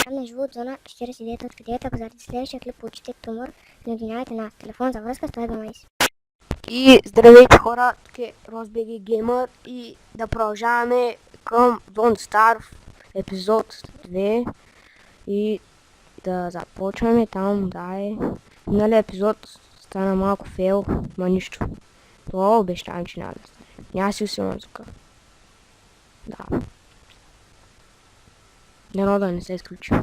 Там на живо от зона 49.9. Ако заради следващия клип получите тумор, не обвинявайте нас. Телефон за връзка 112. И здравейте хора, тук е Розбеги Геймър и да продължаваме към Don't Starve епизод 2 и да започваме там, миналия епизод стана малко фейл, ма нищо. Това обещавам, че няма да стане. Няма си усилна звука. Да. Дано да не се изключи.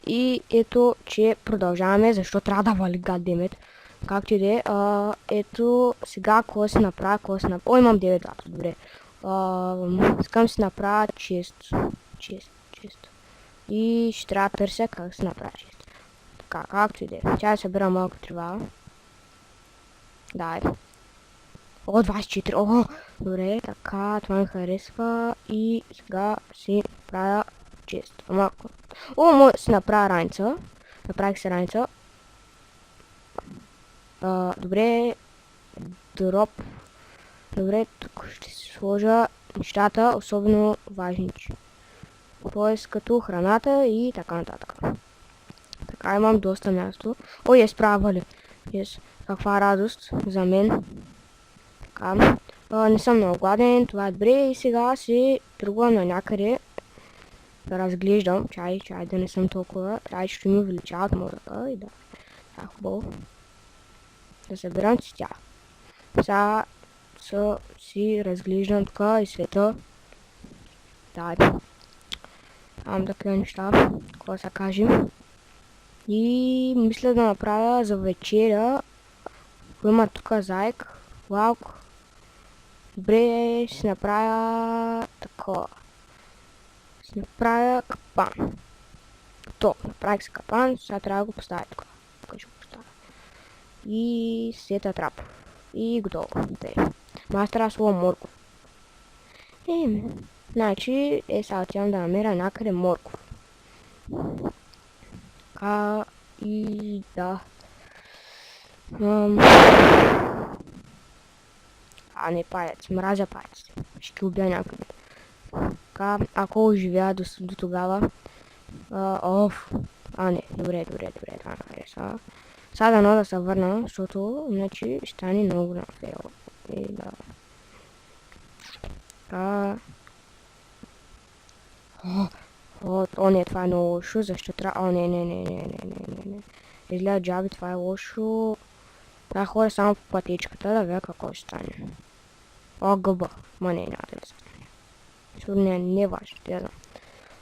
И ето, че продължаваме, защо трябва да вали гаддемет. Както и да е, ето сега какво си направя, О, имам 9 лата, добре. Искам си направя чест. И ще трябва да търся как си направя чест. Така, както и да е. Тя да събира малко трива. Да, е. О, 24, о, добре, така, това ми харесва. И сега си правя чест. О, може да си направя раница. Направих си раница. Добре. Дроп. Добре, тук ще си сложа нещата, особено важничи. Тоест като храната и така нататък. Така имам доста място. О, е справа ли? Каква радост за мен. Така. Не съм много гладен, това е добре. И сега си тръгвам на някъде да разглеждам. Чай, да не съм толкова. Чай, ще ми увеличават мозъка и да. Това е хубаво. Да събирам цветя. Сега си разглеждам така и света. Да, имам такива неща, какво се кажем. И мисля да направя за вечеря. Има тук заек, лаук. Добре, ще си направя такова. Ще направя капан. То, направих си капан, сега трябва да го поставя тук. Тук ще го поставя. И сета трап. И готово. Аз трябва да сложа морков. Значи, сега отивам да намеря някъде морков. Така и да. Не палец, мразя палец. Ще ги убия някъде. Така, ако оживея до тогава. Не, добре, това ме хареса. Сега дано да се върна, защото иначе ще стане много голям фейл. И да. Така. Не, това е много лошо, защо трябва... Не. Изгледа джаби, това е лошо. Трябва ходя само по пътечката, да видя какво ще стане. Гъба. Ма не, няма да стане. Защото не е важно, да знам.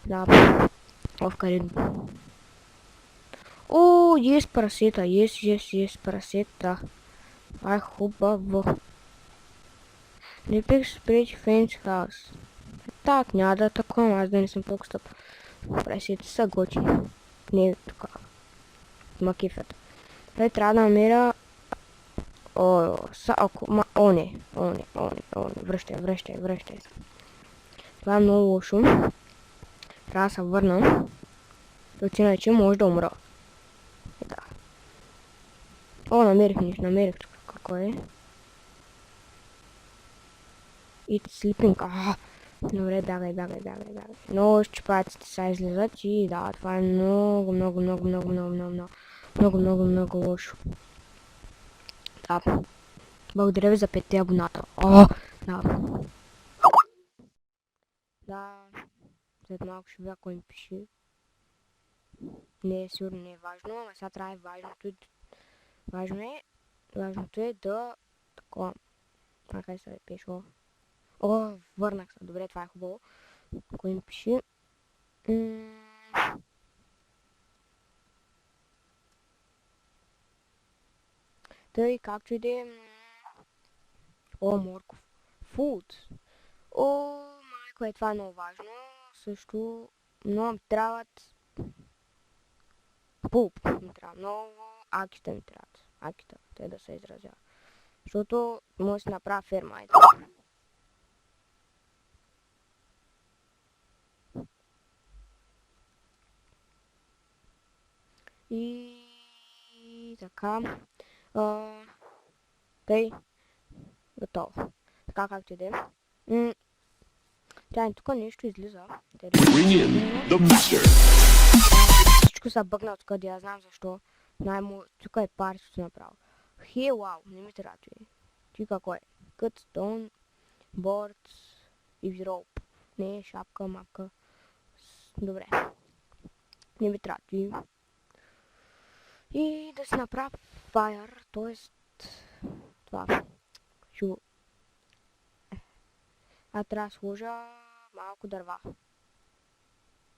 Да. Къде... Есть прасета, есть прасета. Това е хубаво. Не бих спречи Фенч хаус. Так, няма да атакувам, аз да не съм толкова стъп. Прасета са готини. Не тук. Макифът. Той трябва да намеря... Не. Връщай. Това е много лошо. Трябва да се върна. Защото иначе може да умра. Да. Намерих тук. Какво е? It's sleeping. Добре, бягай. Много щупаците са излизат и да, това е много лошо. Да. Благодаря ви за 5 абоната. Да. Да. След малко ще видя кой ми пише. Не е сигурно, не е важно, ама сега трябва важното е да... Такова. Как се пишло? Върнах се. Добре, това е хубаво. Кой ми пише? Тъй, както и да е... Морков. Фуд. Майко, това е много важно. Също много ми трябват... Пулп ми трябва. Много акита ми трябват. Акита, те да се изразява. Защото може да си направя ферма. И така. Тъй. Готово. Така както и да е. Тя тук нещо излиза. Bring in the master. Всичко са бъгнал тук, да я знам защо. Тук е парчето направо. Вау, не ми трябва това. Ти какво е? Cut stone, boards и rope. Не, шапка, мапка. Добре. Не ми трябва това. И да си направя fire, т.е. това. Трябва да сложа малко дърва.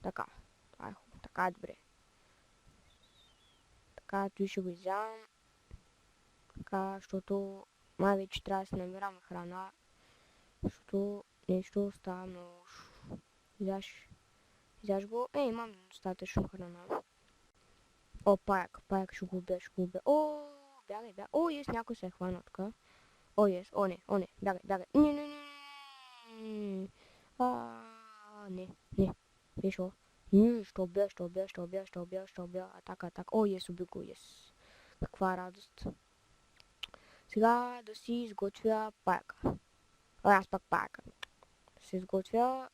Така. Това е хубаво. Така е добре. Така, той ще го изям. Така, защото май вече трябва да си намирам храна. Защото нещо става много лошо. Изяш го. Имам достатъчно храна. О, паяк ще го убия. О, бягай. О, някой се е хванал така. О, не, бягай. Не. Не. Вижо. Ще убия. Атака. О, уби го, Каква радост. Сега да си изготвя паяка. Аз пак паяка. Да си изготвя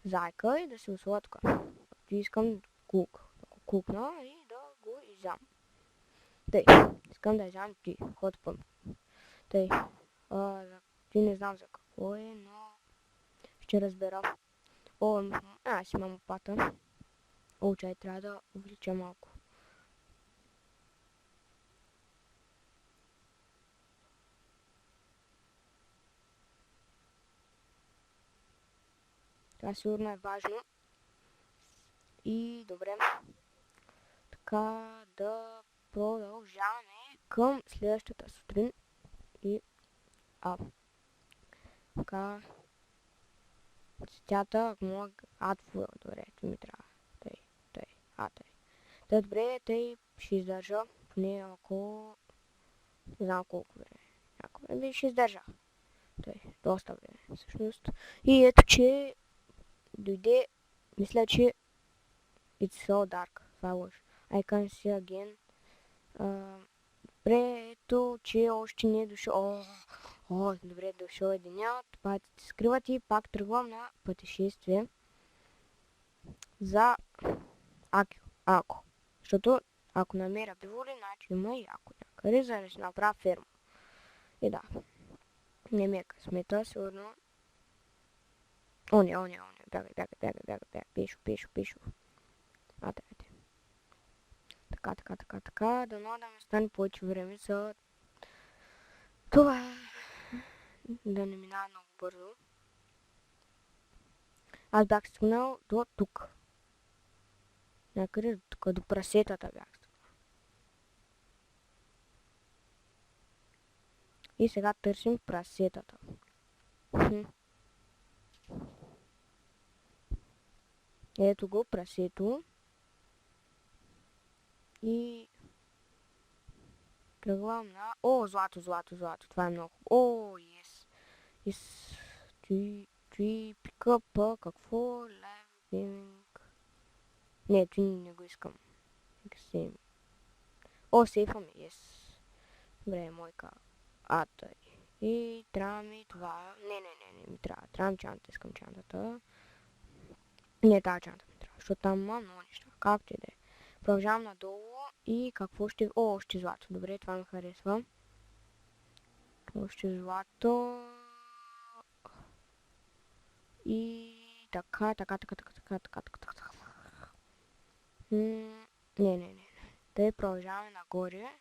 зайка и да си условя тук. Искам кукна и да го изям. Тъй, искам да изям ти. Ход пъм. Тъй, ти не знам за какво е, но ще разбера. Аз имам опата. Чай трябва да увелича малко. Това сигурно е важно. И добре. Така да продължаваме към следващата сутрин. И така цветята, ако мога добре, това ми трябва. Тъй, добре, ще издържа поне ако не знам колко време. Ще издържа. Доста време, всъщност. И ето, че дойде, мисля, че it's so dark. Това е лъж. I can see again. Добре, ето, че още не е дошъл. Добре, дошъл е деня. Патите се скриват и пак тръгвам на пътешествие за Ако. Защото ако намеря биволи, значи има и ако някъде, за да си направя ферма. И да. Не ми е късмета, сигурно. О, не. Бягай. Пешо. Айде. Така. Дано да ми стане повече време за това. Да не минава много бързо. Аз бях стигнал до тук. Някъде до тук, до прасетата бях стигнал. И сега търсим прасетата. Ето го, прасето. И тръгвам на... злато. Това е много. Yes. Три пикъпа. Какво? Левинг. Не, той не го искам. Сейфа ми. Yes. Добре, мойка. Тъй. И трябва ми това. Не ми трябва. Трябва ми чантата. Искам чантата. Не, тази чанта ми трябва. Защото там има много неща. Както и да е. Продължавам надолу и какво ще... още злато. Добре, това ми харесва. Още злато. И така. Не. Тъй продължаваме нагоре.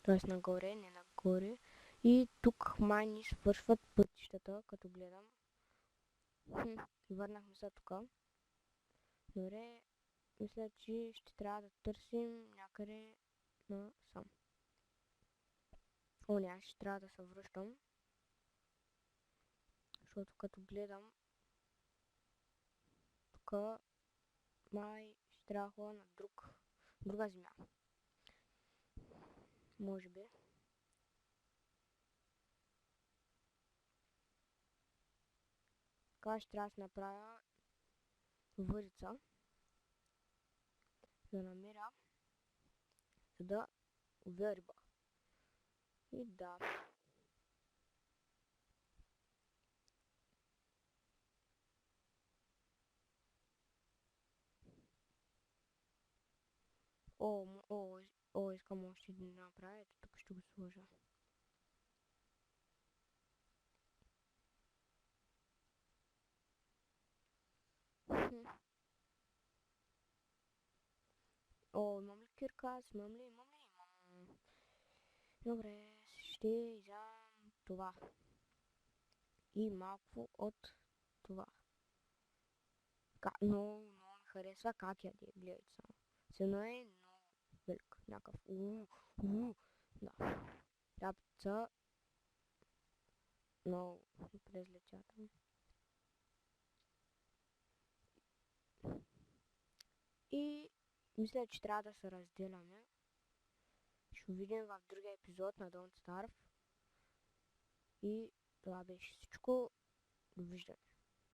Тоест нагоре, не нагоре. И тук май ни свършват пътищата, като гледам. Върнахме се тук. Добре, мисля, че ще трябва да търсим някъде насам. Аз ще трябва да се връщам. Защото като гледам тук май ще трябва да ходя на друга земя. Може би. Така ще трябва да направя върица. Да намеря, за да увия риба. И да. Искам още един да направя. Ето тук ще го сложа. Имам ли кирка? Имам ли? Имам. Добре, ще изям това. И малко от това. Много ми харесва как яде, гледайте само. Цено е много велик, някакъв. Да. Ябца много през летята. И мисля, че трябва да се разделяме. Ще видим в другия епизод на Don't Starve. И това беше всичко. Довиждане.